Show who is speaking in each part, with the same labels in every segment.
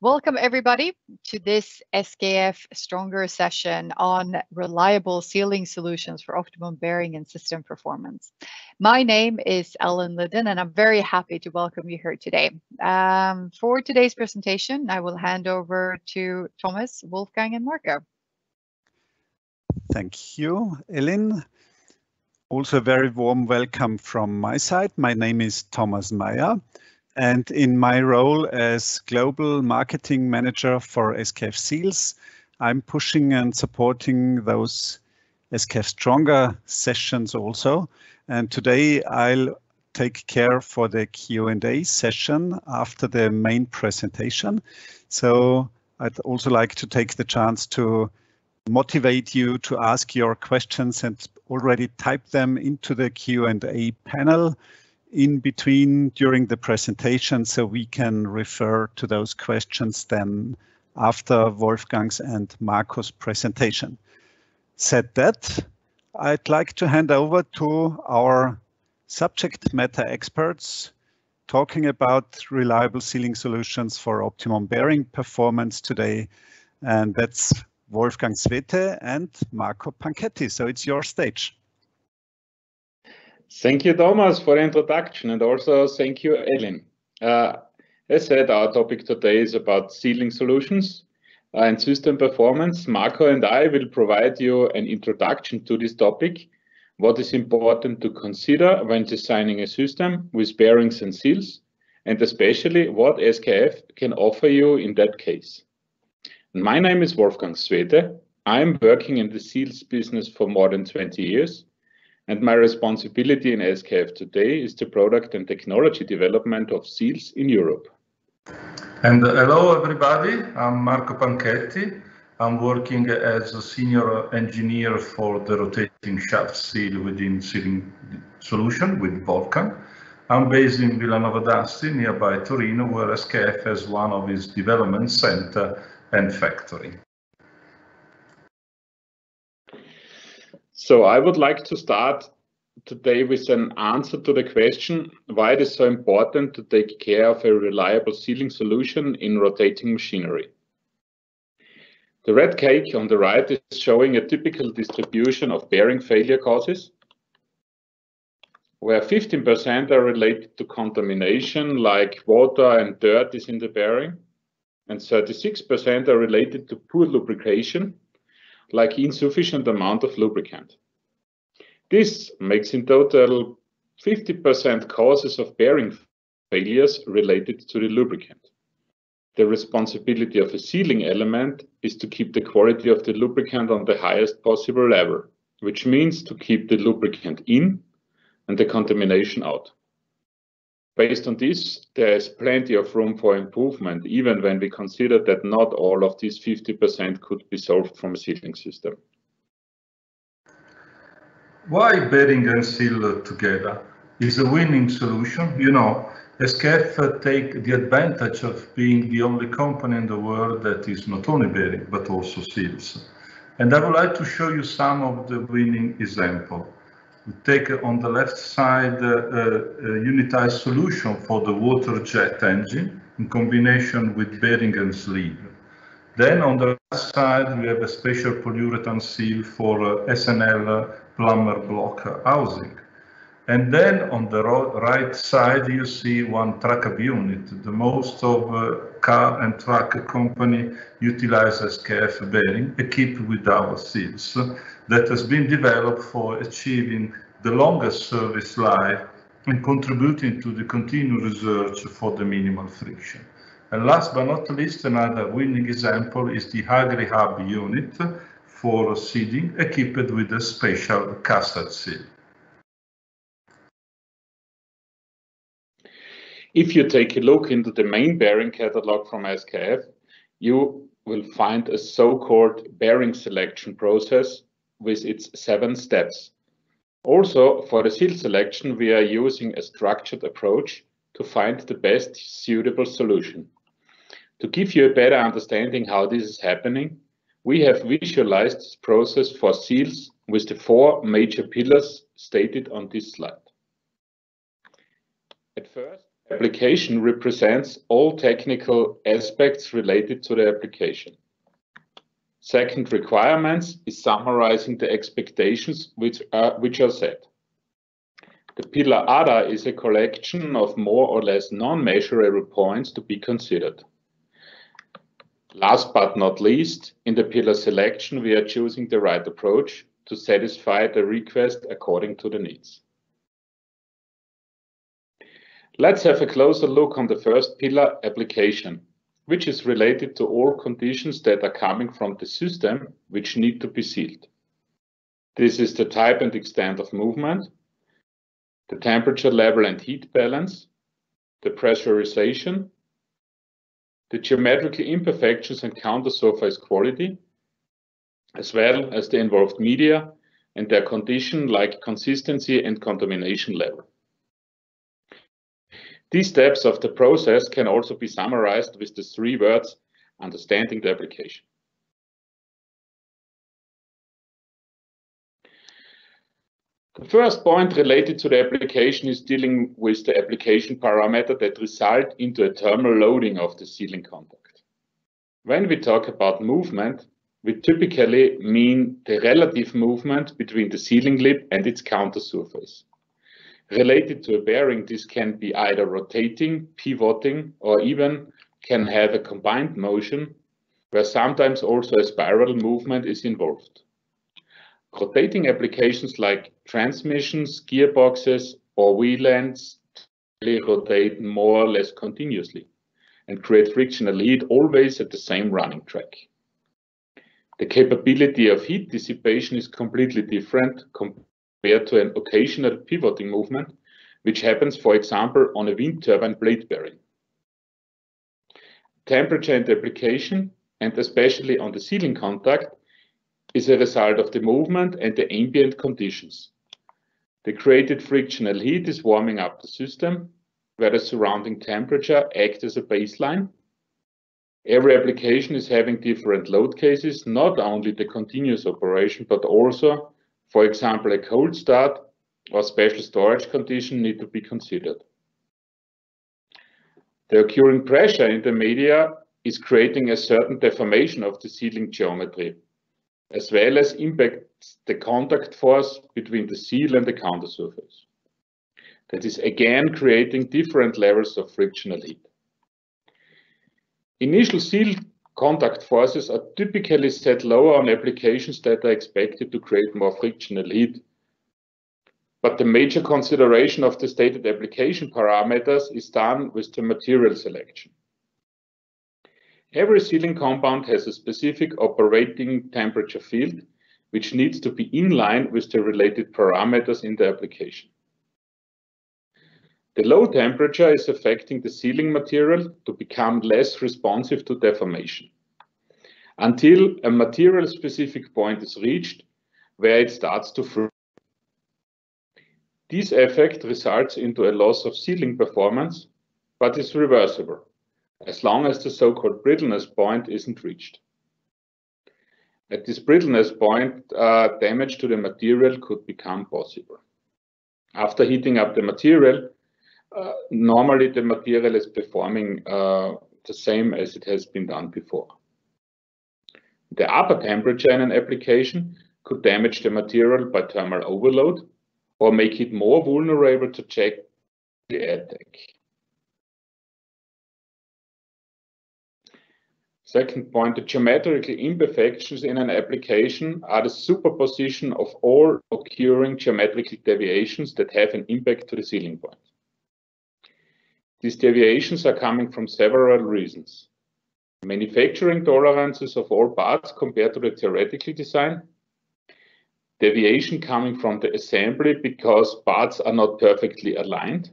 Speaker 1: Welcome everybody to this SKF Stronger session on reliable sealing solutions for optimum bearing and system performance. My name is Ellen Lidden and I'm very happy to welcome you here today. For today's presentation, I will hand over to Thomas, Wolfgang and Marco.
Speaker 2: Thank you, Ellen. Also a very warm welcome from my side. My name is Thomas Meyer. And in my role as Global Marketing Manager for SKF Seals, I'm pushing and supporting those SKFstronger sessions also. And today I'll take care for the Q&A session after the main presentation. So I'd also like to take the chance to motivate you to ask your questions and already type them into the Q&A panel in between during the presentation, so we can refer to those questions then after Wolfgang's and Marco's presentation. Said that, I'd like to hand over to our subject matter experts talking about reliable sealing solutions for optimum bearing performance today, and that's Wolfgang Swete and Marco Panchetti. So it's your stage.
Speaker 3: Thank you, Thomas, for the introduction, and also thank you, Ellen. As said, our topic today is about sealing solutions and system performance. Marco and I will provide you an introduction to this topic, what is important to consider when designing a system with bearings and seals, and especially what SKF can offer you in that case. My name is Wolfgang Swete. I'm working in the seals business for more than 20 years. And my responsibility in SKF today is the product and technology development of seals in Europe.
Speaker 4: And hello everybody, I'm Marco Panchetti. I'm working as a senior engineer for the rotating shaft seal within Sealing Solution with Wolfgang. I'm based in Villanova d'Asti, nearby Torino, where SKF has one of its development center and factory.
Speaker 3: So I would like to start today with an answer to the question why it is so important to take care of a reliable sealing solution in rotating machinery. The red cake on the right is showing a typical distribution of bearing failure causes, where 15% are related to contamination like water and dirt is in the bearing, and 36% are related to poor lubrication, like insufficient amount of lubricant. This makes in total 50% causes of bearing failures related to the lubricant. The responsibility of a sealing element is to keep the quality of the lubricant on the highest possible level, which means to keep the lubricant in and the contamination out. Based on this, there is plenty of room for improvement, even when we consider that not all of these 50% could be solved from a sealing system.
Speaker 4: Why bearing and seal together is a winning solution? You know, SKF take the advantage of being the only company in the world that is not only bearing, but also seals. And I would like to show you some of the winning examples. We take on the left side a unitized solution for the water jet engine in combination with bearing and sleeve. Then on the right side we have a special polyurethane seal for SNL plumber block housing. And then on the right side you see one track up unit. The most of car and truck company utilize SKF bearing equipped with our seals that has been developed for achieving the longest service life and contributing to the continued research for the minimal friction. And last but not least, another winning example is the Agri Hub unit for sealing equipped with a special custard seal.
Speaker 3: If you take a look into the main bearing catalog from SKF, you will find a so-called bearing selection process with its 7 steps. Also, for the seal selection, we are using a structured approach to find the best suitable solution. To give you a better understanding how this is happening, we have visualized this process for seals with the 4 major pillars stated on this slide. At first, Application represents all technical aspects related to the application. Second, requirements is summarizing the expectations which are set. The pillar Other is a collection of more or less non-measurable points to be considered. Last but not least, in the pillar Selection, we are choosing the right approach to satisfy the request according to the needs. Let's have a closer look on the first pillar, Application, which is related to all conditions that are coming from the system which need to be sealed. This is the type and extent of movement, the temperature level and heat balance, the pressurization, the geometrical imperfections and counter-surface quality, as well as the involved media and their condition like consistency and contamination level. These steps of the process can also be summarized with the 3 words, understanding the application. The first point related to the application is dealing with the application parameter that result into a thermal loading of the sealing contact. When we talk about movement, we typically mean the relative movement between the sealing lip and its counter surface. Related to a bearing, this can be either rotating, pivoting, or even can have a combined motion, where sometimes also a spiral movement is involved. Rotating applications like transmissions, gearboxes, or wheel ends rotate more or less continuously and create frictional heat always at the same running track. The capability of heat dissipation is completely different compared to an occasional pivoting movement, which happens, for example, on a wind turbine blade bearing. Temperature and application, and especially on the sealing contact, is a result of the movement and the ambient conditions. The created frictional heat is warming up the system, where the surrounding temperature acts as a baseline. Every application is having different load cases, not only the continuous operation, but also, for example, a cold start or special storage condition need to be considered. The occurring pressure in the media is creating a certain deformation of the sealing geometry, as well as impacts the contact force between the seal and the counter surface. That is again creating different levels of frictional heat. Initial seal contact forces are typically set lower on applications that are expected to create more frictional heat. But the major consideration of the stated application parameters is done with the material selection. Every sealing compound has a specific operating temperature field, which needs to be in line with the related parameters in the application. The low temperature is affecting the sealing material to become less responsive to deformation, until a material-specific point is reached where it starts to freeze. This effect results into a loss of sealing performance, but is reversible, as long as the so-called brittleness point isn't reached. At this brittleness point, damage to the material could become possible. After heating up the material, normally the material is performing the same as it has been done before. The upper temperature in an application could damage the material by thermal overload or make it more vulnerable to check the attack. Second point, the geometrical imperfections in an application are the superposition of all occurring geometrical deviations that have an impact to the sealing point. These deviations are coming from several reasons. Manufacturing tolerances of all parts compared to the theoretical design, deviation coming from the assembly because parts are not perfectly aligned.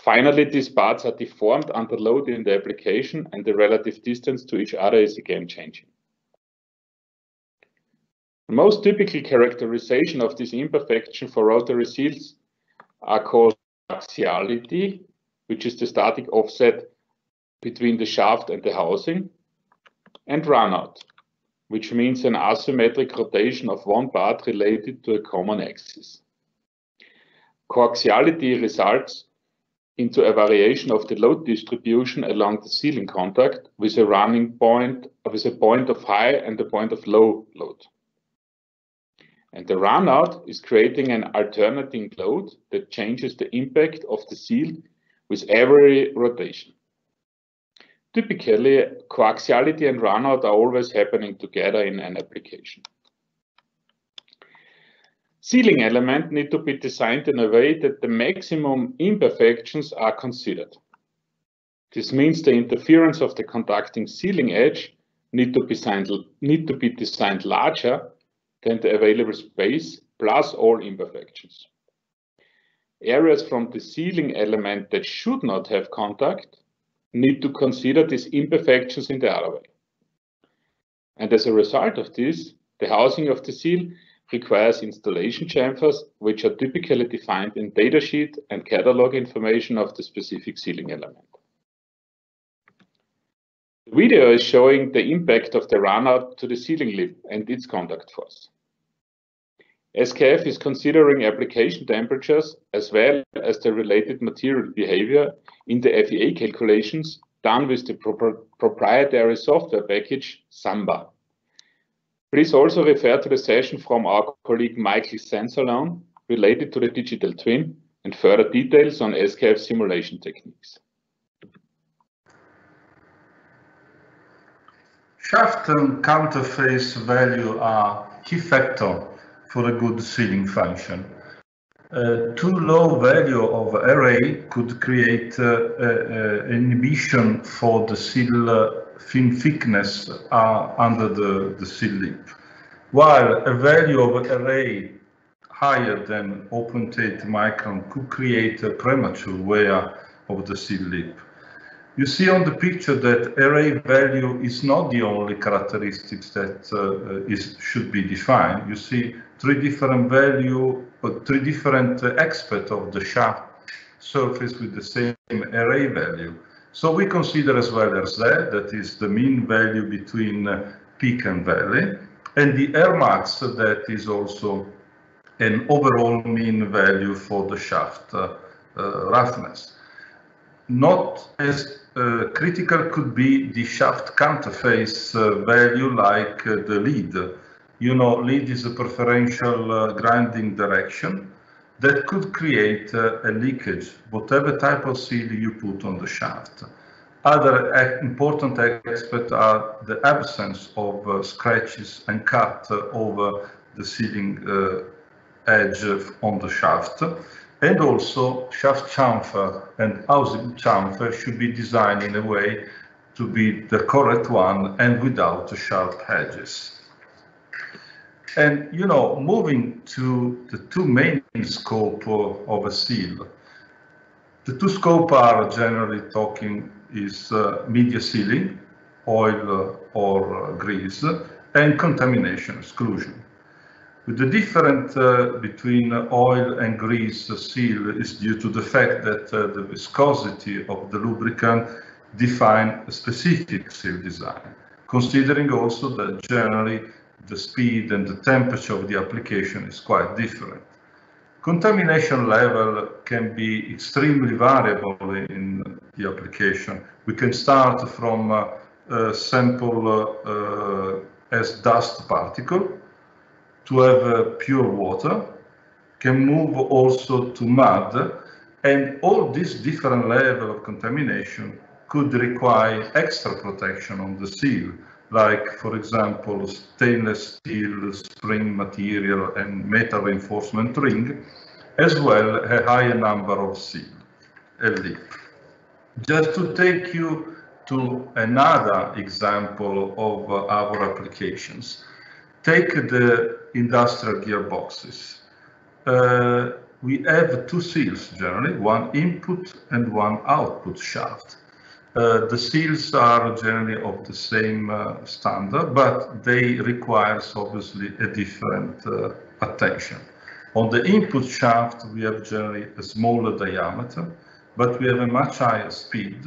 Speaker 3: Finally, these parts are deformed under load in the application and the relative distance to each other is again changing. The most typical characterization of this imperfection for rotary seals are called axiality, which is the static offset between the shaft and the housing, and runout, which means an asymmetric rotation of one part related to a common axis. Coaxiality results into a variation of the load distribution along the sealing contact with a running point, with a point of high and a point of low load. And the runout is creating an alternating load that changes the impact of the seal with every rotation. Typically, coaxiality and runout are always happening together in an application. Sealing elements need to be designed in a way that the maximum imperfections are considered. This means the interference of the conducting sealing edge need to be designed larger than the available space plus all imperfections. Areas from the sealing element that should not have contact need to consider these imperfections in the other way. And as a result of this, the housing of the seal requires installation chamfers, which are typically defined in datasheet and catalog information of the specific sealing element. The video is showing the impact of the runout to the sealing lip and its contact force. SKF is considering application temperatures as well as the related material behavior in the FEA calculations done with the proprietary software package Samba. Please also refer to the session from our colleague Michael Sensalon related to the digital twin and further details on SKF simulation techniques.
Speaker 4: Shaft and counterface value are key factor for a good sealing function. Too low value of array could create inhibition for the seal fin thickness under the seal lip, while a value of array higher than 0.8 micron could create a premature wear of the seal lip. You see on the picture that array value is not the only characteristics that should be defined. You see three different aspects of the shaft surface with the same array value. So we consider as well as that is the mean value between peak and valley, and the air max that is also an overall mean value for the shaft roughness. Not as critical could be the shaft counterface value like the lead. You know, lead is a preferential grinding direction that could create a leakage, whatever type of seal you put on the shaft. Other important aspects are the absence of scratches and cut over the sealing edge on the shaft. And also shaft chamfer and housing chamfer should be designed in a way to be the correct one and without sharp edges. And you know, moving to the two main scope of a seal. The two scopes are generally talking is media sealing, oil or grease, and contamination exclusion. The difference between oil and grease seal is due to the fact that the viscosity of the lubricant define a specific seal design, considering also that generally the speed and the temperature of the application is quite different. Contamination level can be extremely variable in the application. We can start from a sample as dust particle, to have pure water, can move also to mud, and all these different levels of contamination could require extra protection on the seal, like, for example, stainless steel, spring material, and metal reinforcement ring, as well as a higher number of seal and lip. Just to take you to another example of our applications. Take the industrial gearboxes. We have two seals generally, one input and one output shaft. The seals are generally of the same standard, but they require obviously a different attention. On the input shaft, we have generally a smaller diameter, but we have a much higher speed,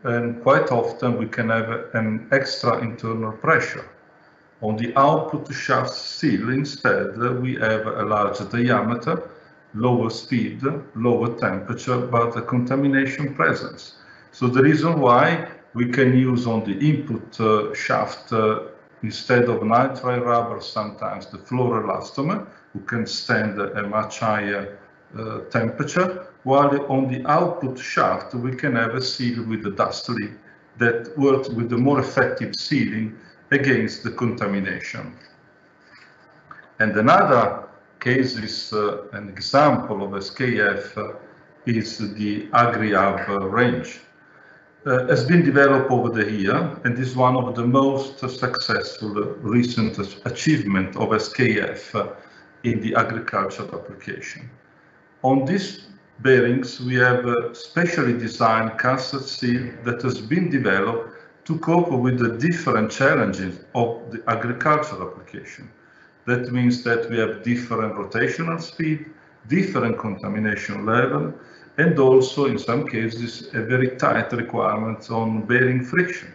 Speaker 4: and quite often we can have an extra internal pressure. On the output shaft seal, instead, we have a larger diameter, lower speed, lower temperature, but the contamination presence. So the reason why we can use on the input shaft instead of nitrile rubber sometimes the fluoroelastomer, who can stand a much higher temperature, while on the output shaft we can have a seal with the dust lip that works with the more effective sealing against the contamination. And another case is an example of SKF is the Agri Hub range. Has been developed over the year and is one of the most successful recent achievement of SKF in the agricultural application. On these bearings, we have a specially designed cassette seal that has been developed to cope with the different challenges of the agricultural application. That means that we have different rotational speed, different contamination level, and also in some cases a very tight requirements on bearing friction.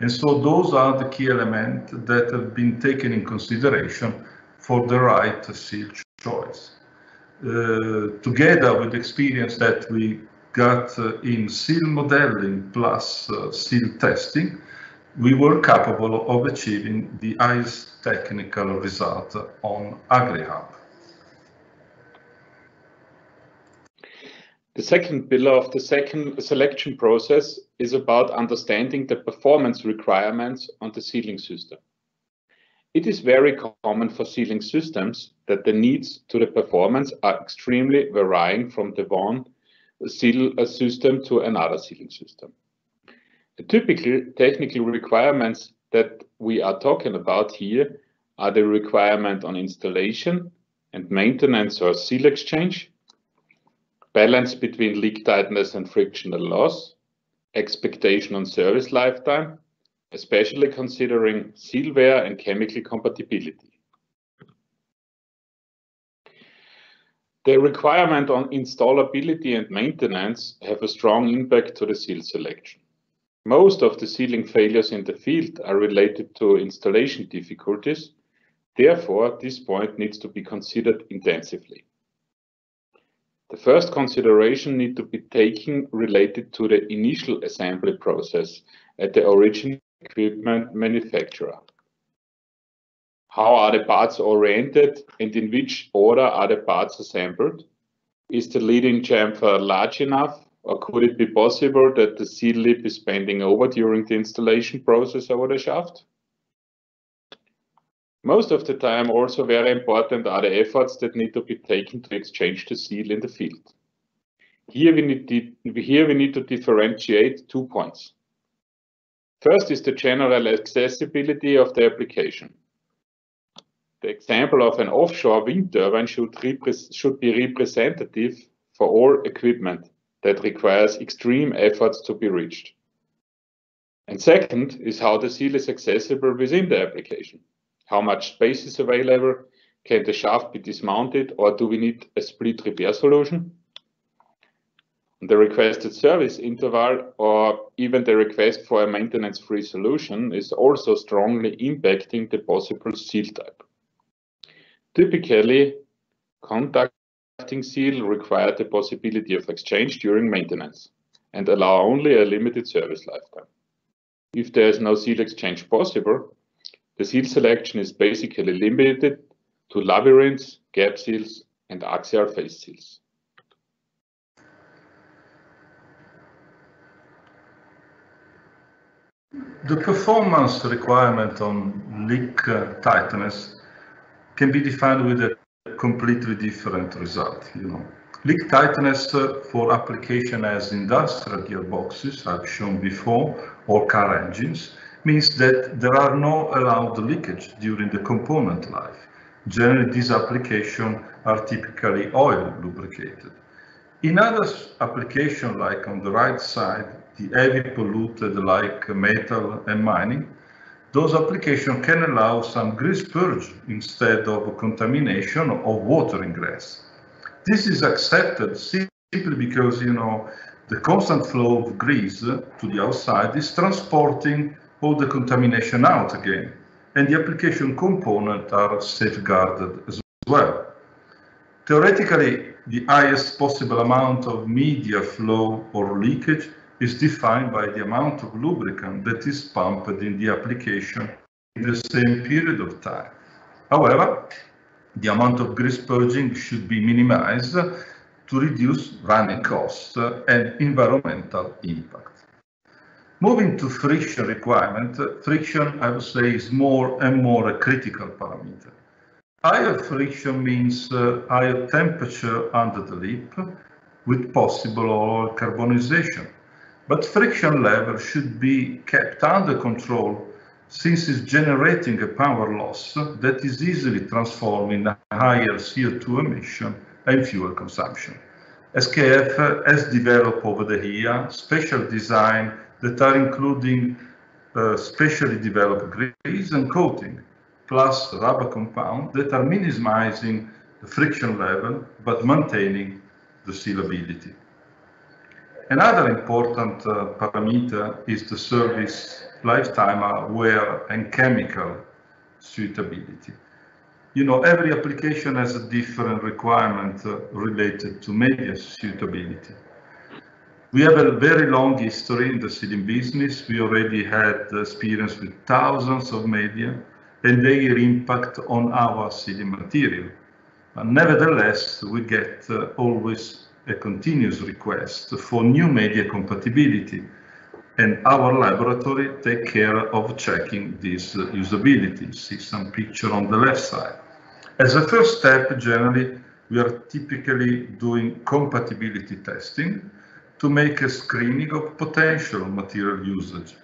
Speaker 4: And so those are the key elements that have been taken in consideration for the right seal choice. Together with the experience that we got in seal modeling plus seal testing, we were capable of achieving the highest technical result on Agri Hub.
Speaker 3: The second pillar of the second selection process is about understanding the performance requirements on the sealing system. It is very common for sealing systems that the needs to the performance are extremely varying from the one seal system to another sealing system. The typical technical requirements that we are talking about here are the requirement on installation and maintenance or seal exchange, balance between leak tightness and frictional loss, expectation on service lifetime, especially considering seal wear and chemical compatibility. The requirement on installability and maintenance have a strong impact to the seal selection. Most of the sealing failures in the field are related to installation difficulties. Therefore, this point needs to be considered intensively. The first consideration needs to be taken related to the initial assembly process at the original equipment manufacturer. How are the parts oriented and in which order are the parts assembled? Is the leading chamfer large enough, or could it be possible that the seal lip is bending over during the installation process over the shaft? Most of the time, also very important are the efforts that need to be taken to exchange the seal in the field. Here we need to differentiate 2 points. First is the general accessibility of the application. The example of an offshore wind turbine should be representative for all equipment that requires extreme efforts to be reached. And second is how the seal is accessible within the application. How much space is available? Can the shaft be dismounted, or do we need a split repair solution? The requested service interval, or even the request for a maintenance-free solution, is also strongly impacting the possible seal type. Typically, conducting seal require the possibility of exchange during maintenance and allow only a limited service lifetime. If there is no seal exchange possible, the seal selection is basically limited to labyrinths, gap seals, and axial face seals.
Speaker 4: The performance requirement on leak tightness can be defined with a completely different result. Leak tightness for application as industrial gearboxes, I've shown before, or car engines, means that there are no allowed leakage during the component life. Generally, these applications are typically oil lubricated. In other applications, like on the right side, the heavy polluted like metal and mining, those applications can allow some grease purge instead of contamination of water ingress. This is accepted simply because, the constant flow of grease to the outside is transporting all the contamination out again, and the application components are safeguarded as well. Theoretically, the highest possible amount of media flow or leakage is defined by the amount of lubricant that is pumped in the application in the same period of time. However, the amount of grease purging should be minimized to reduce running costs and environmental impact. Moving to friction requirement, friction, I would say, is more and more a critical parameter. Higher friction means higher temperature under the lip with possible oil carbonization. But friction level should be kept under control since it's generating a power loss that is easily transformed in a higher CO2 emission and fuel consumption. SKF has developed over the year special design that are including specially developed grease and coating, plus rubber compound that are minimizing the friction level but maintaining the sealability. Another important parameter is the service lifetime, wear and chemical suitability. You know, every application has a different requirement related to media suitability. We have a very long history in the sealing business. We already had experience with thousands of media and their impact on our sealing material. But nevertheless, we get always a continuous request for new media compatibility, and our laboratory take care of checking this usability. See some picture on the left side. As a first step, generally, we are typically doing compatibility testing to make a screening of potential material usage.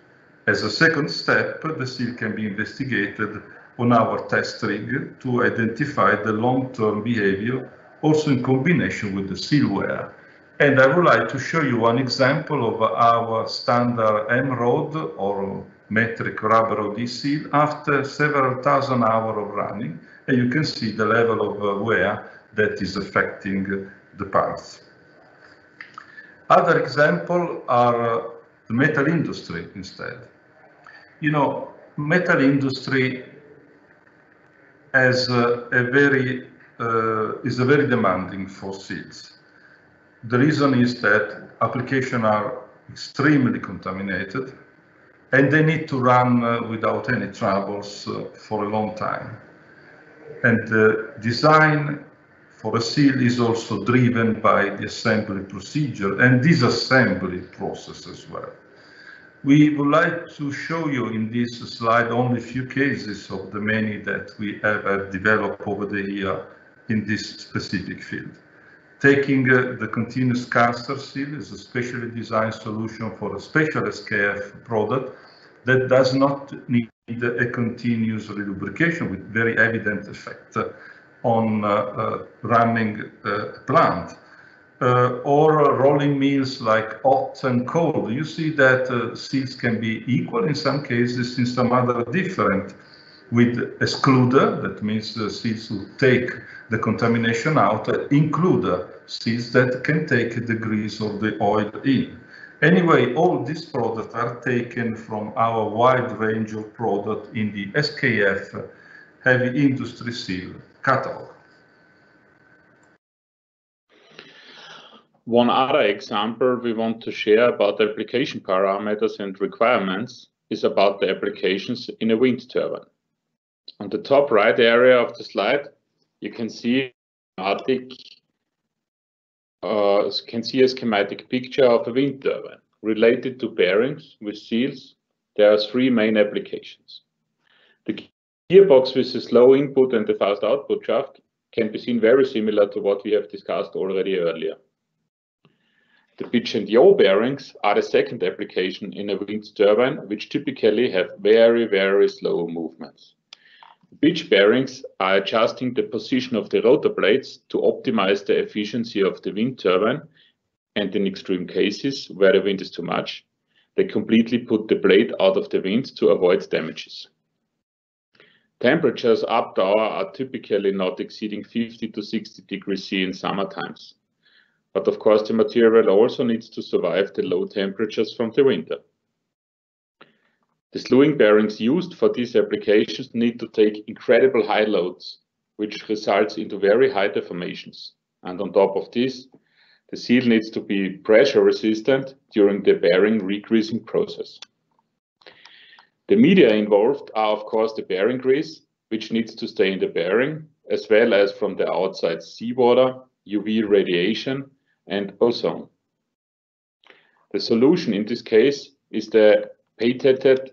Speaker 4: As a second step, the seal can be investigated on our test rig to identify the long-term behavior, also in combination with the seal wear. And I would like to show you one example of our standard M-rod or metric rubber OD seal after several thousand hours of running, and you can see the level of wear that is affecting the parts. Other examples are the metal industry instead. You know, metal industry is very demanding for seals. The reason is that applications are extremely contaminated and they need to run without any troubles for a long time. And the design for a seal is also driven by the assembly procedure and disassembly process as well. We would like to show you in this slide only a few cases of the many that we have developed over the year in this specific field. Taking the continuous caster seal is a specially designed solution for a special SKF product that does not need a continuous lubrication with very evident effect on running a plant. Or rolling mills like hot and cold. You see that seals can be equal in some cases, in some other different. With excluder, that means the seals will take the contamination out, include seals that can take the grease or the oil in. Anyway, all these products are taken from our wide range of products in the SKF heavy industry seal catalog.
Speaker 3: One other example we want to share about the application parameters and requirements is about the applications in a wind turbine. On the top right area of the slide, you can see a schematic picture of a wind turbine. Related to bearings with seals, there are three main applications. The gearbox with a slow input and the fast output shaft can be seen very similar to what we have discussed already earlier. The pitch and yaw bearings are the second application in a wind turbine, which typically have very, very slow movements. Pitch bearings are adjusting the position of the rotor blades to optimize the efficiency of the wind turbine, and in extreme cases where the wind is too much, they completely put the blade out of the wind to avoid damages. Temperatures up to hour are typically not exceeding 50 to 60 degrees C in summer times. But of course, the material also needs to survive the low temperatures from the winter. The slewing bearings used for these applications need to take incredible high loads which results into very high deformations. And on top of this, the seal needs to be pressure resistant during the bearing regreasing process. The media involved are of course the bearing grease, which needs to stay in the bearing, as well as from the outside seawater, UV radiation, and ozone. The solution in this case is the patented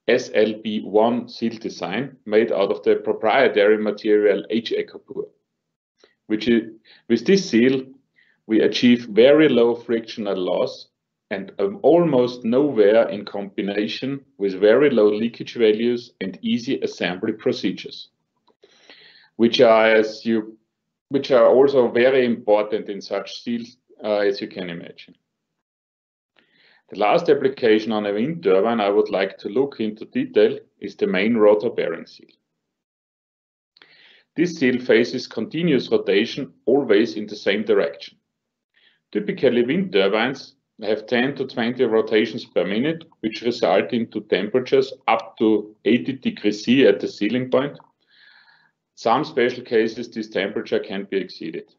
Speaker 3: SLB1 seal design made out of the proprietary material Cooper, with this seal we achieve very low frictional loss and almost no wear in combination with very low leakage values and easy assembly procedures, which are also very important in such seals as you can imagine. The last application on a wind turbine I would like to look into detail is the main rotor bearing seal. This seal faces continuous rotation always in the same direction. Typically wind turbines have 10 to 20 rotations per minute, which result into temperatures up to 80 degrees C at the sealing point. Some special cases this temperature can be exceeded.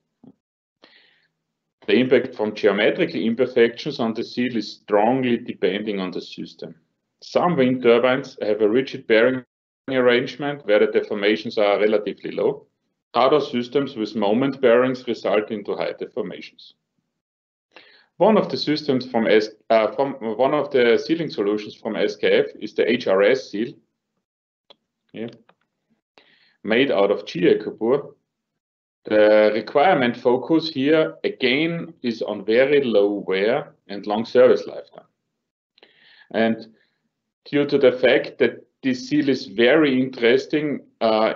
Speaker 3: The impact from geometrical imperfections on the seal is strongly depending on the system. Some wind turbines have a rigid bearing arrangement where the deformations are relatively low. Other systems with moment bearings result into high deformations. One of the sealing solutions from SKF is the HRS seal, made out of Cooper. The requirement focus here again is on very low wear and long service lifetime. And due to the fact that this seal is very interesting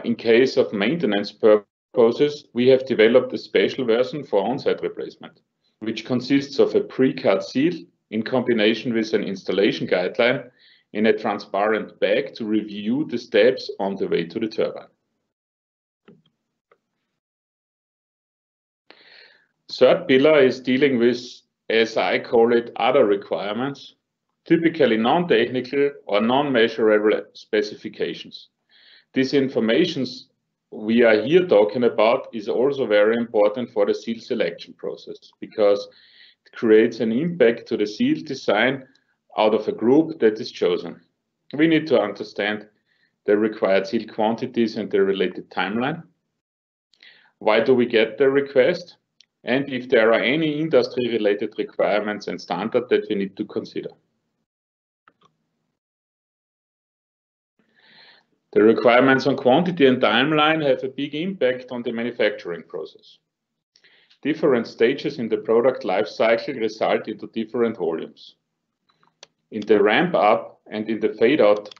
Speaker 3: in case of maintenance purposes, we have developed a special version for on-site replacement, which consists of a pre-cut seal in combination with an installation guideline in a transparent bag to review the steps on the way to the turbine. Third pillar is dealing with, as I call it, other requirements, typically non-technical or non-measurable specifications. These informations we are here talking about is also very important for the seal selection process because it creates an impact to the seal design out of a group that is chosen. We need to understand the required seal quantities and the related timeline. Why do we get the request? And if there are any industry-related requirements and standards that we need to consider. The requirements on quantity and timeline have a big impact on the manufacturing process. Different stages in the product life cycle result into different volumes. In the ramp up and in the fade out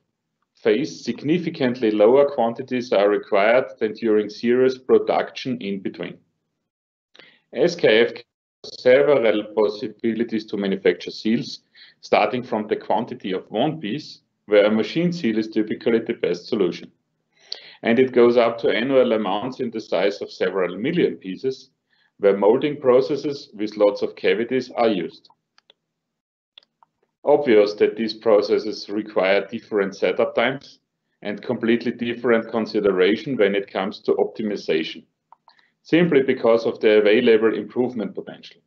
Speaker 3: phase, significantly lower quantities are required than during serious production in between. SKF has several possibilities to manufacture seals, starting from the quantity of one piece, where a machine seal is typically the best solution. And it goes up to annual amounts in the size of several million pieces, where molding processes with lots of cavities are used. Obvious that these processes require different setup times and completely different consideration when it comes to optimization, simply because of the available improvement potential.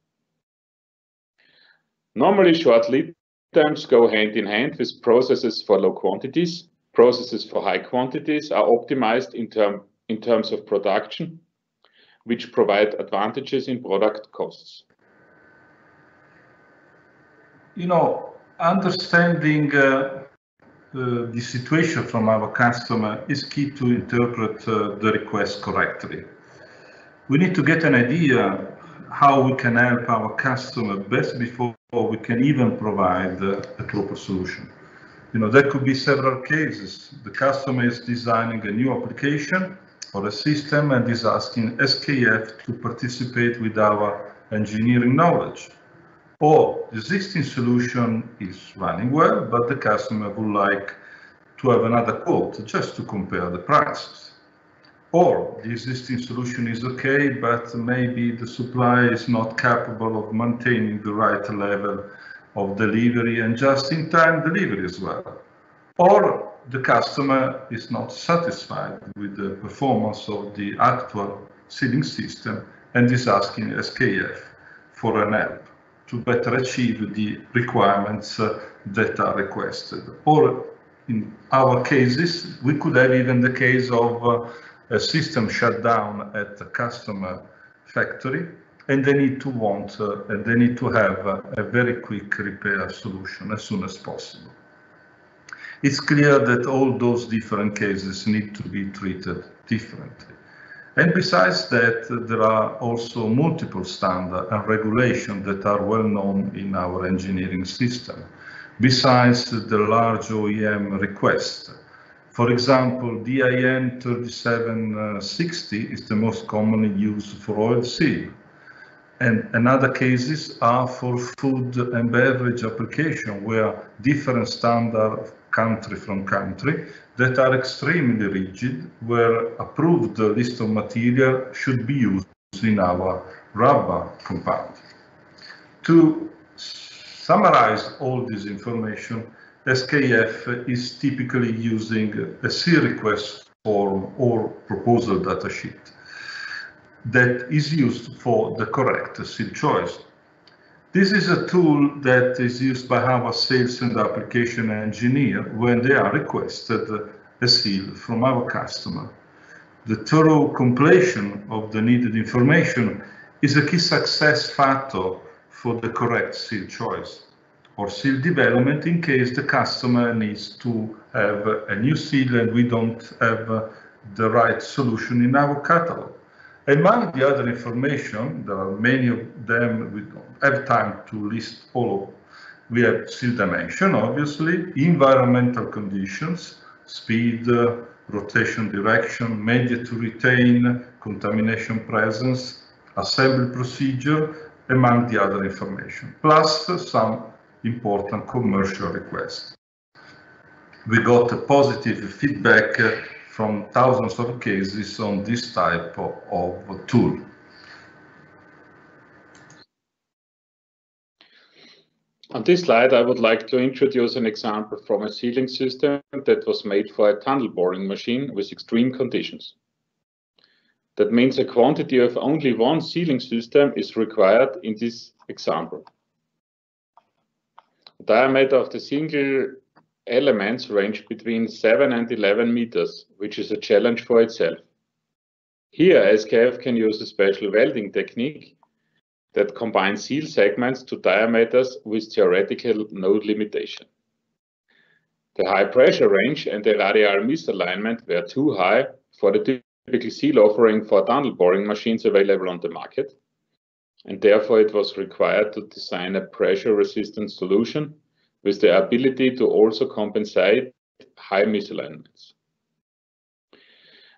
Speaker 3: Normally, short lead times go hand in hand with processes for low quantities. Processes for high quantities are optimized in terms of production, which provide advantages in product costs.
Speaker 4: You know, understanding the situation from our customer is key to interpret the request correctly. We need to get an idea how we can help our customer best before we can even provide a proper solution. You know, there could be several cases. The customer is designing a new application or a system and is asking SKF to participate with our engineering knowledge. Or the existing solution is running well, but the customer would like to have another quote just to compare the prices. Or the existing solution is okay, but maybe the supplier is not capable of maintaining the right level of delivery and just-in-time delivery as well. or the customer is not satisfied with the performance of the actual sealing system and is asking SKF for an help to better achieve the requirements that are requested. Or in our cases, we could have even the case of a system shutdown at the customer factory, and they need to have a very quick repair solution as soon as possible. It's clear that all those different cases need to be treated differently. And besides that, there are also multiple standards and regulations that are well known in our engineering system, besides the large OEM request. For example, DIN 3760 is the most commonly used for oil seal. And other cases are for food and beverage application, where different standards country from country that are extremely rigid, where approved list of material should be used in our rubber compound. To summarize all this information, SKF is typically using a seal request form or proposal datasheet that is used for the correct seal choice. This is a tool that is used by our sales and application engineer when they are requested a seal from our customer. The thorough completion of the needed information is a key success factor for the correct seal choice or seal development in case the customer needs to have a new seal and we don't have the right solution in our catalog. Among the other information, there are many of them, we don't have time to list all of them. We have seal dimension, obviously, environmental conditions, speed, rotation direction, media to retain, contamination presence, assembly procedure, among the other information, plus some important commercial requests. We got a positive feedback from thousands of cases on this type of tool.
Speaker 3: On this slide, I would like to introduce an example from a sealing system that was made for a tunnel boring machine with extreme conditions. That means a quantity of only one sealing system is required in this example. The diameter of the single elements range between 7 and 11 meters, which is a challenge for itself. Here, SKF can use a special welding technique that combines seal segments to diameters with theoretical node limitation. The high pressure range and the radial misalignment were too high for the typical seal offering for tunnel boring machines available on the market, and therefore it was required to design a pressure-resistant solution with the ability to also compensate high misalignments.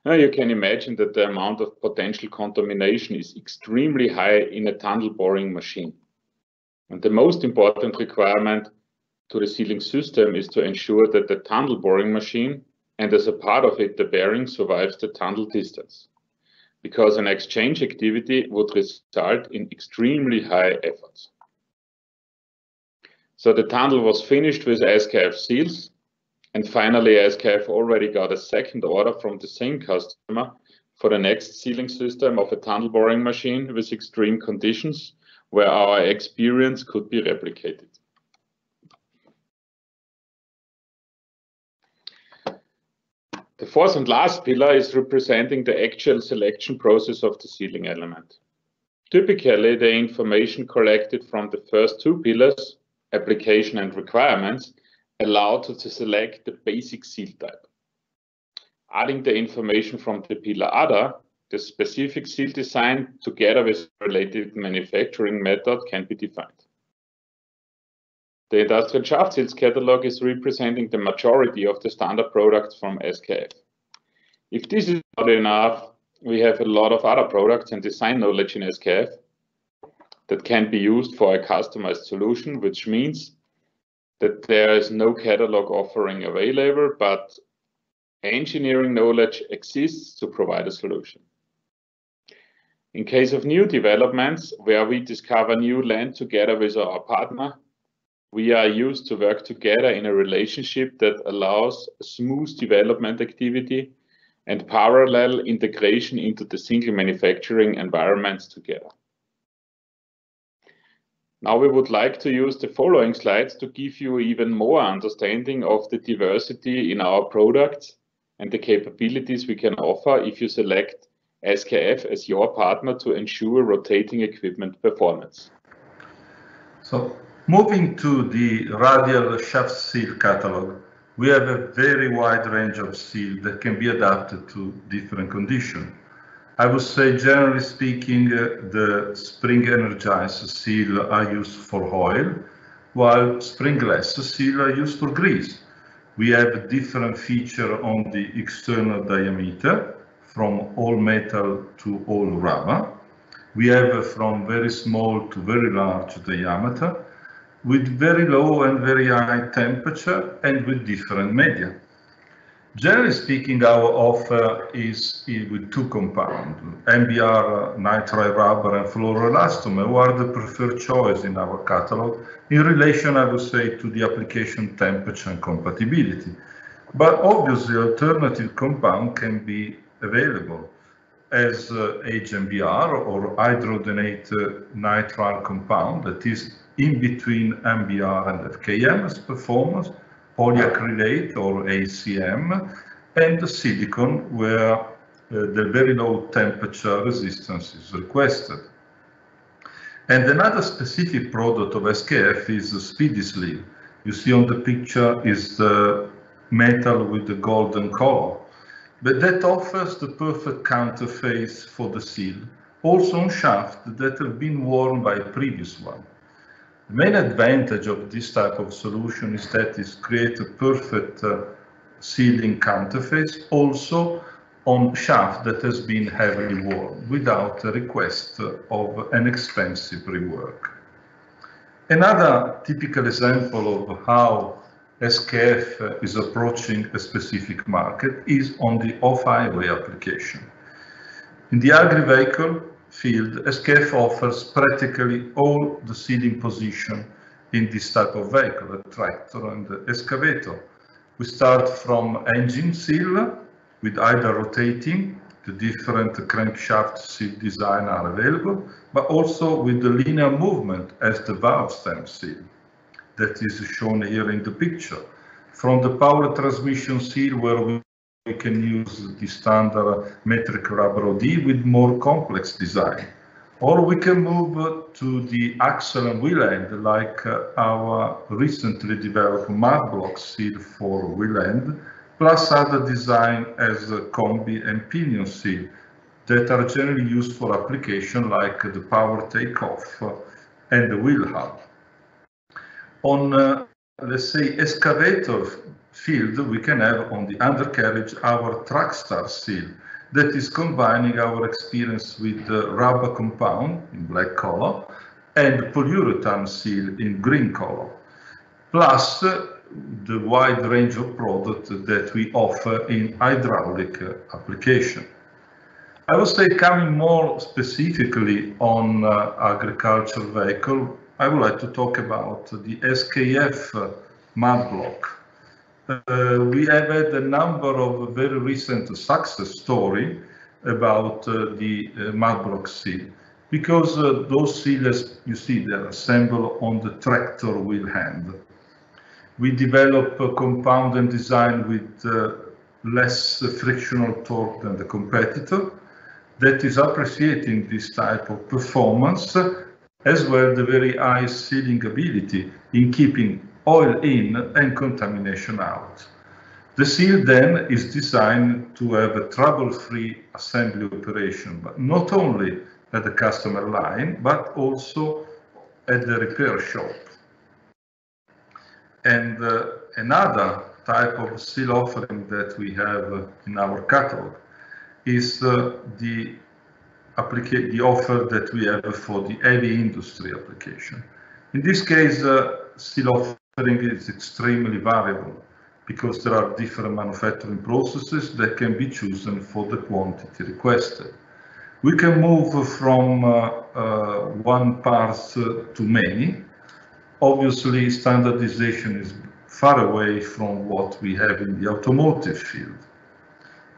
Speaker 3: Now you can imagine that the amount of potential contamination is extremely high in a tunnel boring machine. And the most important requirement to the sealing system is to ensure that the tunnel boring machine, and as a part of it, the bearing, survives the tunnel distance, because an exchange activity would result in extremely high efforts. So the tunnel was finished with SKF Seals, and finally SKF already got a second order from the same customer for the next sealing system of a tunnel boring machine with extreme conditions, where our experience could be replicated. The fourth and last pillar is representing the actual selection process of the sealing element. Typically, the information collected from the first two pillars, application and requirements, allow to select the basic seal type. Adding the information from the pillar other, the specific seal design together with related manufacturing method can be defined. The industrial shaft seals catalog is representing the majority of the standard products from SKF. If this is not enough, we have a lot of other products and design knowledge in SKF that can be used for a customized solution, which means that there is no catalog offering available, but engineering knowledge exists to provide a solution. In case of new developments, where we discover new land together with our partner, we are used to work together in a relationship that allows smooth development activity and parallel integration into the single manufacturing environments together. Now we would like to use the following slides to give you even more understanding of the diversity in our products and the capabilities we can offer if you select SKF as your partner to ensure rotating equipment performance.
Speaker 4: So, moving to the Radial shaft seal catalog, we have a very wide range of seal that can be adapted to different conditions. I would say, generally speaking, the spring energized seal are used for oil, while springless seal are used for grease. We have a different feature on the external diameter, from all metal to all rubber. We have from very small to very large diameter, with very low and very high temperature and with different media. Generally speaking, our offer is with two compounds, MBR nitrile rubber and fluoroelastomer, who are the preferred choice in our catalog in relation, I would say, to the application temperature and compatibility. But obviously, alternative compound can be available as HMBR or hydrogenated nitrile compound that is in between MBR and FKM as performance, polyacrylate or ACM, and the silicone where the very low temperature resistance is requested. And another specific product of SKF is the Speedy Sleeve. You see on the picture is the metal with the golden color, but that offers the perfect counterface for the seal, also on shaft that have been worn by a previous one. The main advantage of this type of solution is that it creates a perfect sealing counterface also on shaft that has been heavily worn without a request of an expensive rework. Another typical example of how SKF is approaching a specific market is on the off-highway application. In the agri vehicle field, SKF offers practically all the sealing position in this type of vehicle, a tractor and the excavator. We start from engine seal with either rotating, the different crankshaft seal design are available, but also with the linear movement as the valve stem seal that is shown here in the picture. From the power transmission seal where we can use the standard metric rubber OD with more complex design. Or we can move to the axle and wheel end like our recently developed Mudblock seal for wheel end, plus other design as a combi and pinion seal that are generally used for application like the power takeoff and the wheel hub. On, let's say, excavator field, we can have on the undercarriage our Trackstar seal that is combining our experience with the rubber compound in black color and polyurethane seal in green color, plus the wide range of products that we offer in hydraulic application. I would say, coming more specifically on agricultural vehicle, I would like to talk about the SKF Mudblock. We have had a number of very recent success stories about the Mudblock seal, because those seals, you see, they're assembled on the tractor wheel hand. We develop a compound and design with less frictional torque than the competitor that is appreciating this type of performance, as well the very high sealing ability in keeping oil in and contamination out. The seal then is designed to have a trouble-free assembly operation, but not only at the customer line, but also at the repair shop. And another type of seal offering that we have in our catalog is the offer that we have for the heavy industry application. In this case, seal offering is extremely variable because there are different manufacturing processes that can be chosen for the quantity requested. We can move from one part to many, Obviously, standardization is far away from what we have in the automotive field.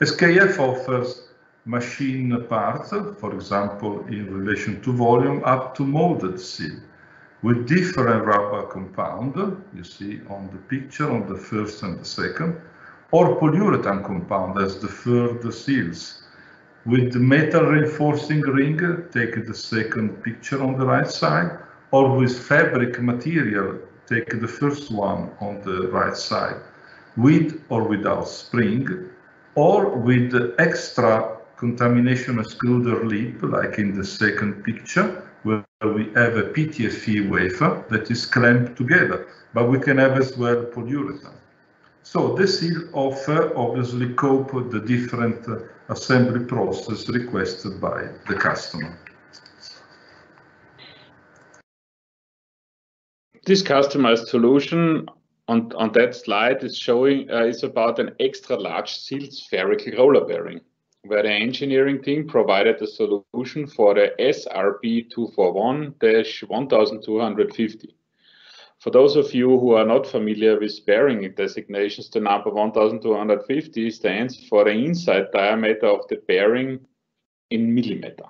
Speaker 4: SKF offers machine parts, for example, in relation to volume, up to molded seal, with different rubber compound, you see on the picture on the first and the second, or polyurethane compound as the third seals. With the metal reinforcing ring, take the second picture on the right side, or with fabric material, take the first one on the right side, with or without spring, or with the extra contamination excluder lip, like in the second picture, where we have a PTFE wafer that is clamped together, but we can have as well polyurethane. So the seal offer obviously cope with the different assembly process requested by the customer.
Speaker 3: This customized solution on that slide is showing is about an extra large sealed spherical roller bearing, where the engineering team provided a solution for the SRB 241-1250. For those of you who are not familiar with bearing designations, the number 1250 stands for the inside diameter of the bearing in millimeter.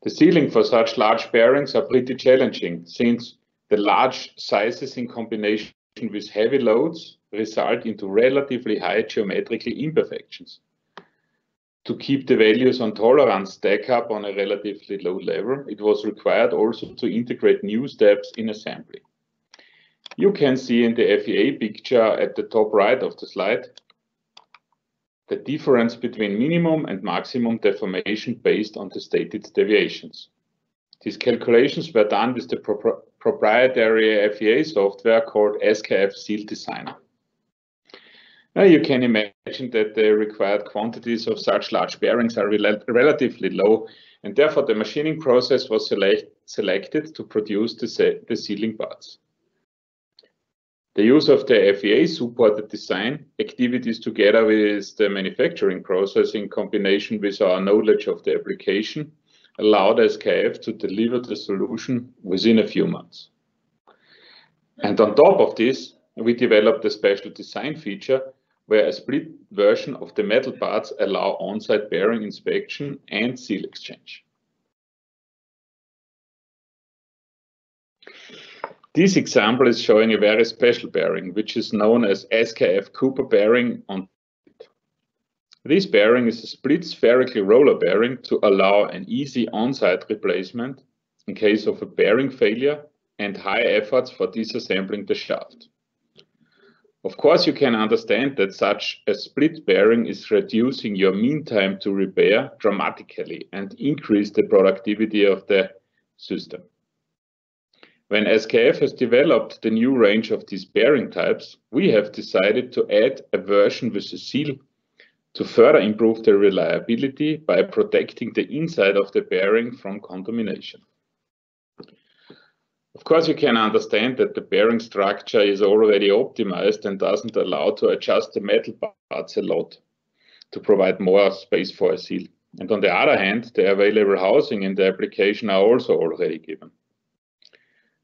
Speaker 3: The sealing for such large bearings are pretty challenging, since the large sizes in combination with heavy loads result into relatively high geometrical imperfections. To keep the values on tolerance stack up on a relatively low level, it was required also to integrate new steps in assembly. You can see in the FEA picture at the top right of the slide the difference between minimum and maximum deformation based on the stated deviations. These calculations were done with the proprietary FEA software called SKF Seal Designer. Now you can imagine that the required quantities of such large bearings are relatively low, and therefore the machining process was selected to produce the sealing parts. The use of the FEA supported design activities together with the manufacturing process in combination with our knowledge of the application allowed SKF to deliver the solution within a few months. And on top of this, we developed a special design feature where a split version of the metal parts allow on-site bearing inspection and seal exchange. This example is showing a very special bearing, which is known as SKF Cooper bearing on. This bearing is a split spherical roller bearing to allow an easy on-site replacement in case of a bearing failure and high efforts for disassembling the shaft. Of course, you can understand that such a split bearing is reducing your mean time to repair dramatically and increase the productivity of the system. When SKF has developed the new range of these bearing types, we have decided to add a version with a seal to further improve the reliability by protecting the inside of the bearing from contamination. Of course, you can understand that the bearing structure is already optimized and doesn't allow to adjust the metal parts a lot to provide more space for a seal. And on the other hand, the available housing in the application are also already given.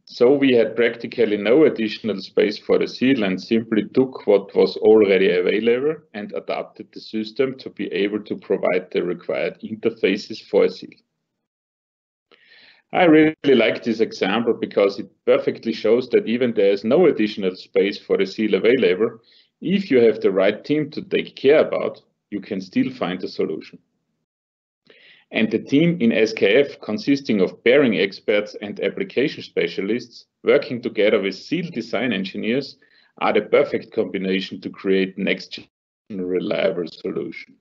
Speaker 3: So we had practically no additional space for the seal and simply took what was already available and adapted the system to be able to provide the required interfaces for a seal. I really like this example because it perfectly shows that even there is no additional space for the seal available, if you have the right team to take care about, you can still find a solution. And the team in SKF, consisting of bearing experts and application specialists, working together with seal design engineers, are the perfect combination to create next-gen reliable solution.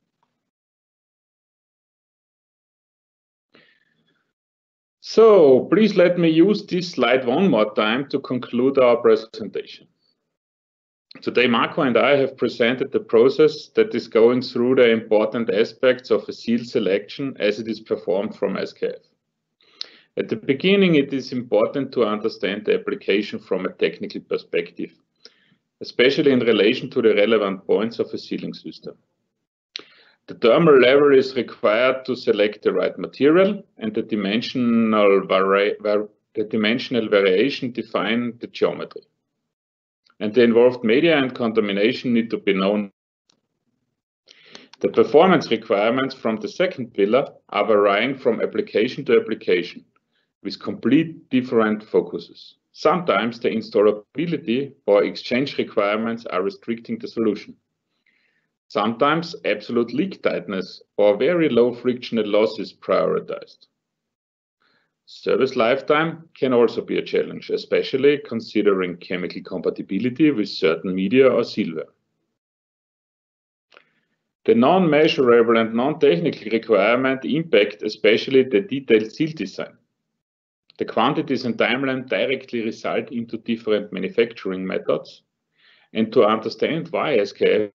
Speaker 3: So please let me use this slide one more time to conclude our presentation. Today, Marco and I have presented the process that is going through the important aspects of a seal selection as it is performed from SKF. At the beginning, it is important to understand the application from a technical perspective, especially in relation to the relevant points of a sealing system. The thermal level is required to select the right material, and the dimensional the dimensional variation define the geometry. And the involved media and contamination need to be known. The performance requirements from the second pillar are varying from application to application with complete different focuses. Sometimes the installability or exchange requirements are restricting the solution. Sometimes absolute leak tightness or very low frictional loss is prioritized. Service lifetime can also be a challenge, especially considering chemical compatibility with certain media or sealware. The non-measurable and non-technical requirement impact especially the detailed seal design. The quantities and timeline directly result into different manufacturing methods, and to understand why SKF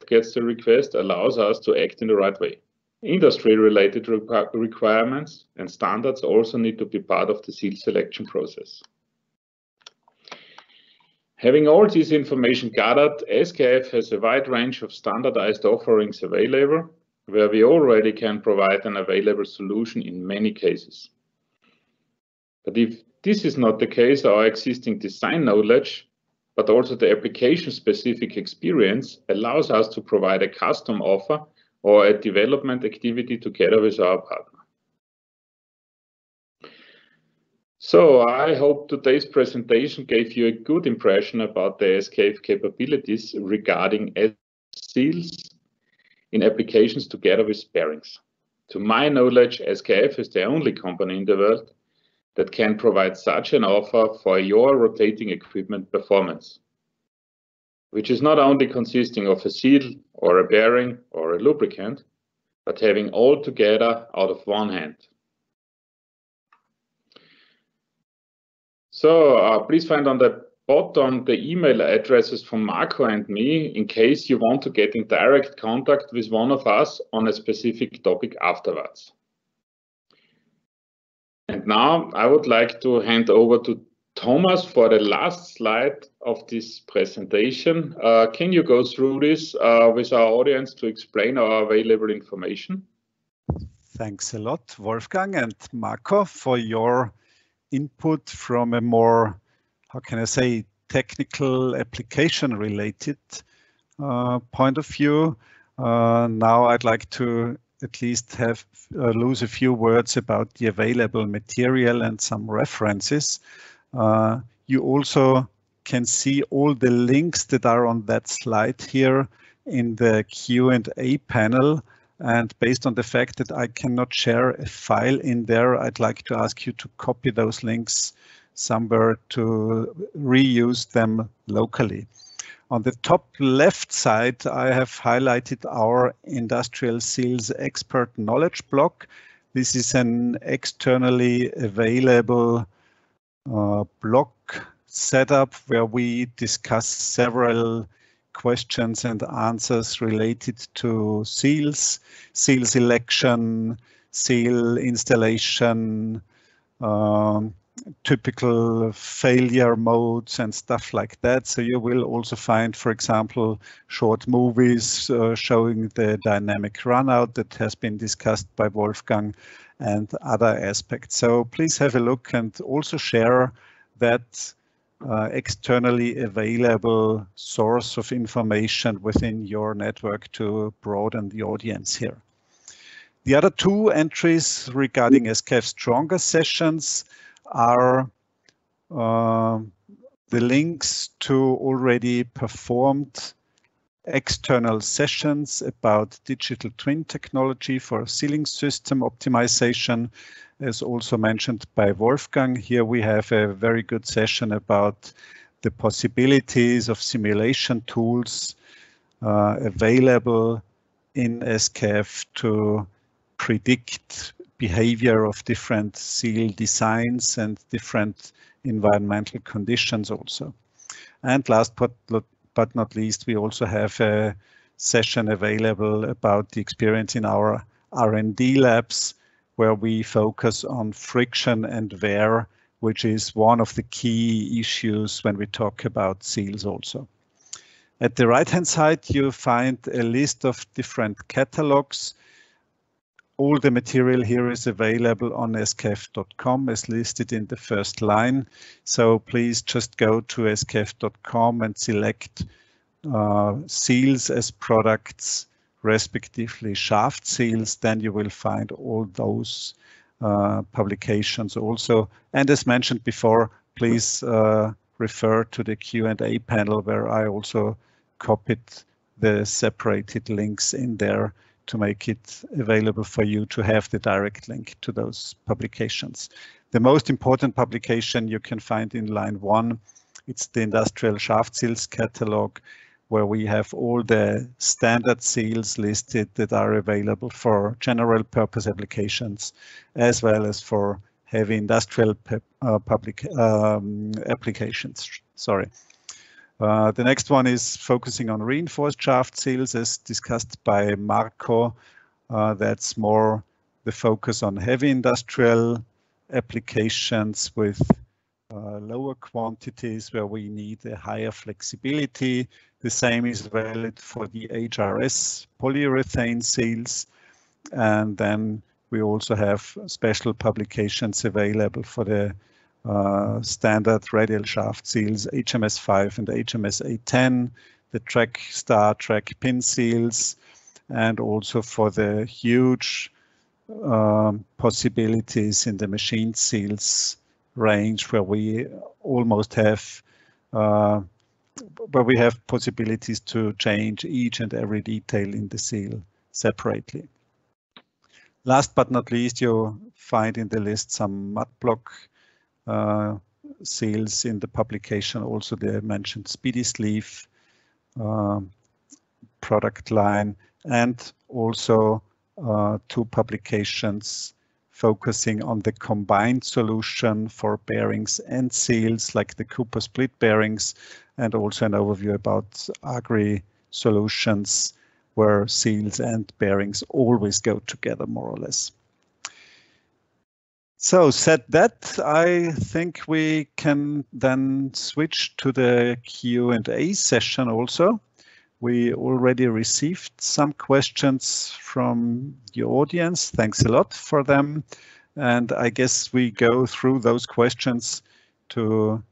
Speaker 3: gets the request allows us to act in the right way. Industry-related requirements and standards also need to be part of the seal selection process. Having all this information gathered, SKF has a wide range of standardized offerings available, where we already can provide an available solution in many cases. But if this is not the case, our existing design knowledge, but also the application-specific experience allows us to provide a custom offer or a development activity together with our partner. So I hope today's presentation gave you a good impression about the SKF capabilities regarding seals in applications together with bearings. To my knowledge, SKF is the only company in the world that can provide such an offer for your rotating equipment performance, which is not only consisting of a seal or a bearing or a lubricant, but having all together out of one hand. So please find on the bottom the email addresses from Marco and me in case you want to get in direct contact with one of us on a specific topic afterwards. And now I would like to hand over to Thomas for the last slide of this presentation. Can you go through this with our audience to explain our available information?
Speaker 2: Thanks a lot, Wolfgang and Marco, for your input from a more, how can I say, technical application related point of view. Now I'd like to at least have lose a few words about the available material and some references. You also can see all the links that are on that slide here in the Q&A panel. And based on the fact that I cannot share a file in there, I'd like to ask you to copy those links somewhere to reuse them locally. On the top left side, I have highlighted our industrial seals expert knowledge block. This is an externally available blog setup where we discuss several questions and answers related to seals, seal selection, seal installation, typical failure modes and stuff like that. So you will also find, for example, short movies showing the dynamic runout that has been discussed by Wolfgang and other aspects. So please have a look and also share that externally available source of information within your network to broaden the audience here. The other two entries regarding SKFstronger sessions are the links to already performed external sessions about digital twin technology for sealing system optimization, as also mentioned by Wolfgang. Here we have a very good session about the possibilities of simulation tools available in SKF to predict behavior of different seal designs and different environmental conditions also. And last but not least, we also have a session available about the experience in our R&D labs, where we focus on friction and wear, which is one of the key issues when we talk about seals also. At the right-hand side, you find a list of different catalogs. all the material here is available on skf.com as listed in the first line. So please just go to skf.com and select seals as products, respectively shaft seals. Then you will find all those publications also. And as mentioned before, please refer to the Q&A panel where I also copied the separated links in there to make it available for you to have the direct link to those publications. The most important publication you can find in line 1, it's the Industrial Shaft Seals Catalogue, where we have all the standard seals listed that are available for general purpose applications, as well as for heavy industrial applications. Sorry. The next one is focusing on reinforced shaft seals, as discussed by Marco. That's more the focus on heavy industrial applications with lower quantities where we need a higher flexibility. The same is valid for the HRS polyurethane seals. And then we also have special publications available for the standard radial shaft seals, HMS5 and HMS 810, the track star track pin seals, and also for the huge possibilities in the machine seals range, where we almost have possibilities to change each and every detail in the seal separately. Last but not least, you find in the list some Mudblock seals in the publication, also the mentioned Speedy Sleeve product line, and also 2 publications focusing on the combined solution for bearings and seals, like the Cooper split bearings, and also an overview about Agri solutions, where seals and bearings always go together, more or less. So said that, I think we can then switch to the Q&A session also. We already received some questions from the audience. Thanks a lot for them. And I guess we go through those questions to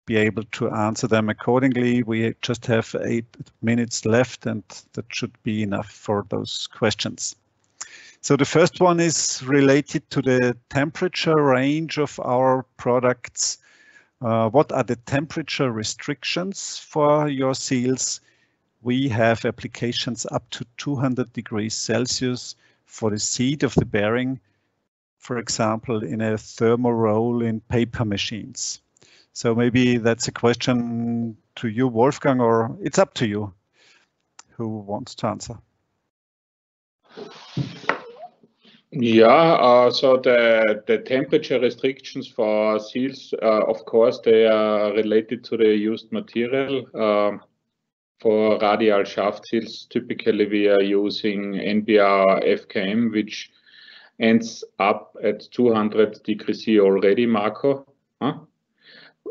Speaker 2: be able to answer them accordingly. We just have 8 minutes left, and that should be enough for those questions. So the first one is related to the temperature range of our products. What are the temperature restrictions for your seals? We have applications up to 200 degrees Celsius for the seat of the bearing, for example, in a thermal roll in paper machines. So maybe that's a question to you, Wolfgang, or it's up to you. Who wants to answer?
Speaker 3: Yeah, so the temperature restrictions for seals, of course, they are related to the used material. For radial shaft seals, typically we are using NBR FKM, which ends up at 200 degrees C already, Marco. Huh?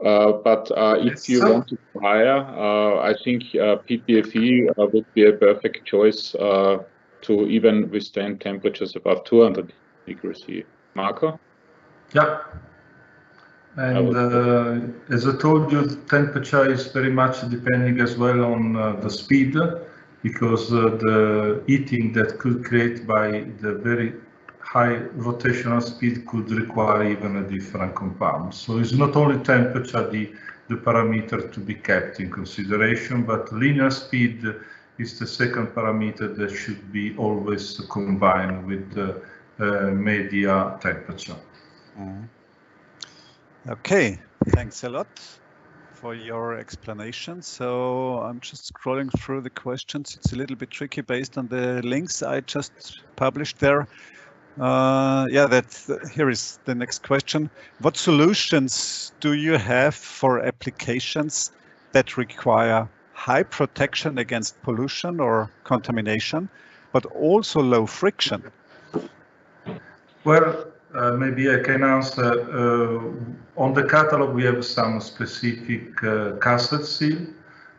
Speaker 3: But if you want to go higher, I think PTFE would be a perfect choice to even withstand temperatures above 200 degrees C. Marco?
Speaker 4: Yeah. And as I told you, the temperature is very much depending as well on the speed, because the heating that could create by the very high rotational speed could require even a different compound. So it's not only temperature the parameter to be kept in consideration, but linear speed is the second parameter that should be always combined with the media temperature.
Speaker 2: Okay, thanks a lot for your explanation. So I'm just scrolling through the questions. It's a little bit tricky based on the links I just published there. Here is the next question. What solutions do you have for applications that require high protection against pollution or contamination, but also low friction?
Speaker 4: Well, maybe I can answer. On the catalog, we have some specific cassette seal,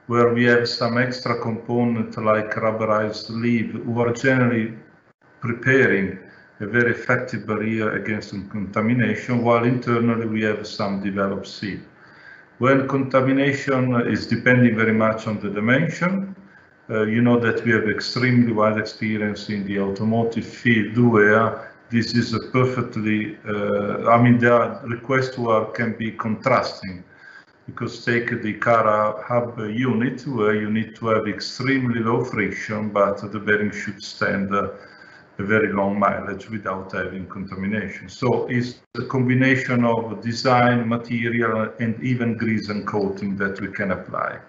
Speaker 4: where we have some extra component like rubberized sleeve, who are generally preparing a very effective barrier against contamination, while internally we have some developed seal. When contamination is depending very much on the dimension, you know that we have extremely wide experience in the automotive field where this is a perfectly, I mean, the request work can be contrasting, because take the car hub unit where you need to have extremely low friction, but the bearing should stand a very long mileage without having contamination. So it's a combination of design, material, and even grease and coating that we can apply.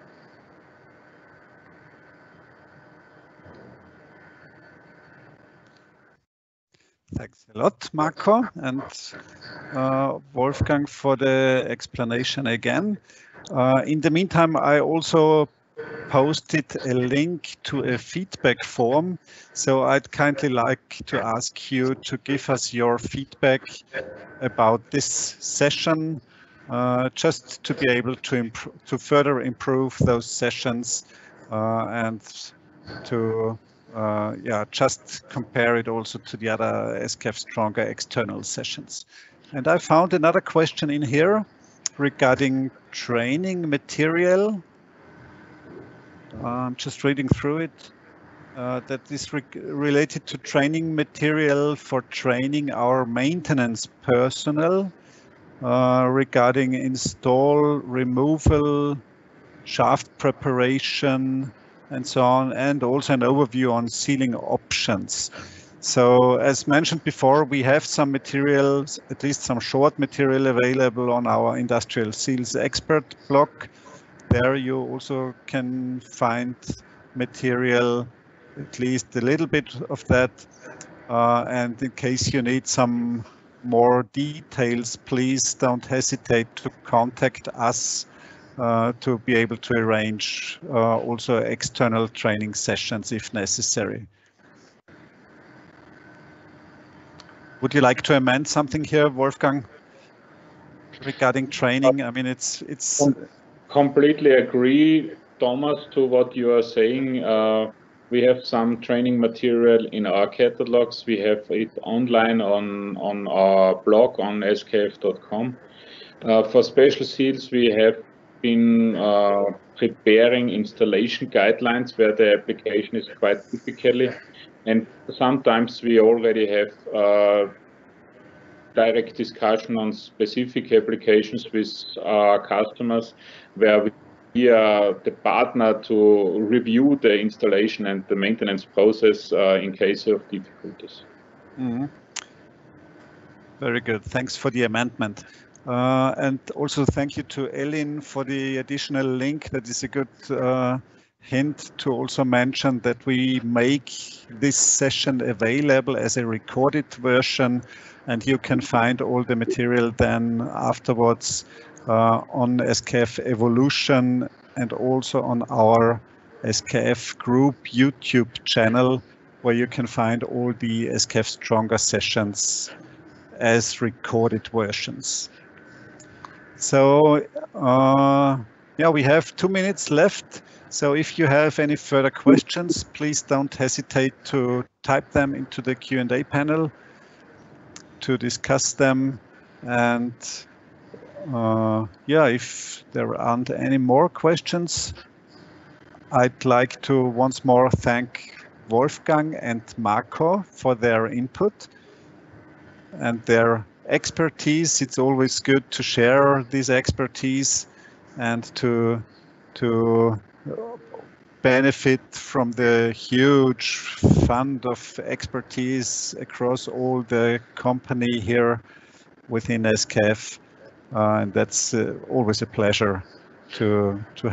Speaker 2: Thanks a lot, Marco, and Wolfgang for the explanation again. In the meantime, I also posted a link to a feedback form. So I'd kindly like to ask you to give us your feedback about this session, just to be able to further improve those sessions and to just compare it also to the other SKFstronger external sessions. And I found another question in here regarding training material. I'm just reading through it. That is related to training material for training our maintenance personnel regarding install, removal, shaft preparation, and so on, and also an overview on sealing options. So as mentioned before, we have some materials, at least some short material available on our Industrial Seals expert blog. There you also can find material, at least a little bit of that. And in case you need some more details, please don't hesitate to contact us to be able to arrange also external training sessions if necessary. Would you like to amend something here, Wolfgang, regarding training? I mean, it's
Speaker 3: completely agree, Thomas, to what you are saying. We have some training material in our catalogs. We have it online on our blog on skf.com. For special seals, we have been preparing installation guidelines where the application is quite typically, and sometimes we already have direct discussion on specific applications with our customers where we are the partner to review the installation and the maintenance process in case of difficulties.
Speaker 2: Mm-hmm. Very good. Thanks for the amendment. And also thank you to Elin for the additional link. That is a good hint to also mention that we make this session available as a recorded version, and you can find all the material then afterwards on SKF Evolution and also on our SKF Group YouTube channel, where you can find all the SKFstronger sessions as recorded versions. So yeah, we have 2 minutes left. So if you have any further questions, please don't hesitate to type them into the Q&A panel to discuss them. And yeah, if there aren't any more questions, I'd like to once more thank Wolfgang and Marco for their input and their expertise. It's always good to share this expertise and to benefit from the huge fund of expertise across all the company here within SKF. And that's always a pleasure to